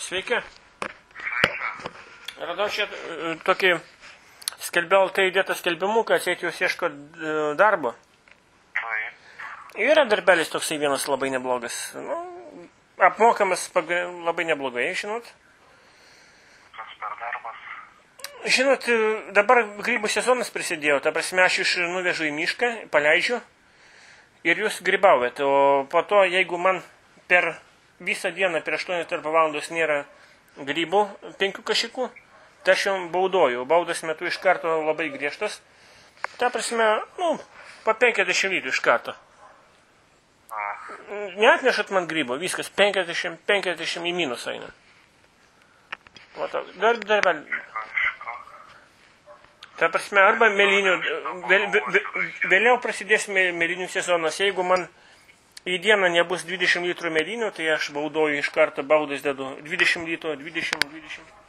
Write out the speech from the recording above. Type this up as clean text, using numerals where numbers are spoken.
Sveiki. Radau čia tokį skelbėl, tai įdėtą skelbimų, kad atseit jūs ieško darbo. Yra darbelis toksai vienas labai neblogas. Nu, apmokamas labai neblogai, žinot. Kas per darbas? Žinot, dabar grybų sezonas prisidėjo. Ta prasme, aš iš nuvežu į mišką, paleidžiu ir jūs grybaujat. O po to, jeigu man per visą dieną, per 8 valandos nėra grybų 5 kašikų, tai aš jums baudoju. Baudos metu iš karto labai griežtas. Ta prasme, nu, po 50 litrų iš karto. Neatnešat man grybo, viskas 50 į minus eina. Dar ta prasme, arba mėlynių, vėliau prasidės mėlynių sezonas. Jeigu man į dieną nebus 20 litrų mėlynių, tai aš baudoju iš karto, baudas dedu 20 litrų, 20.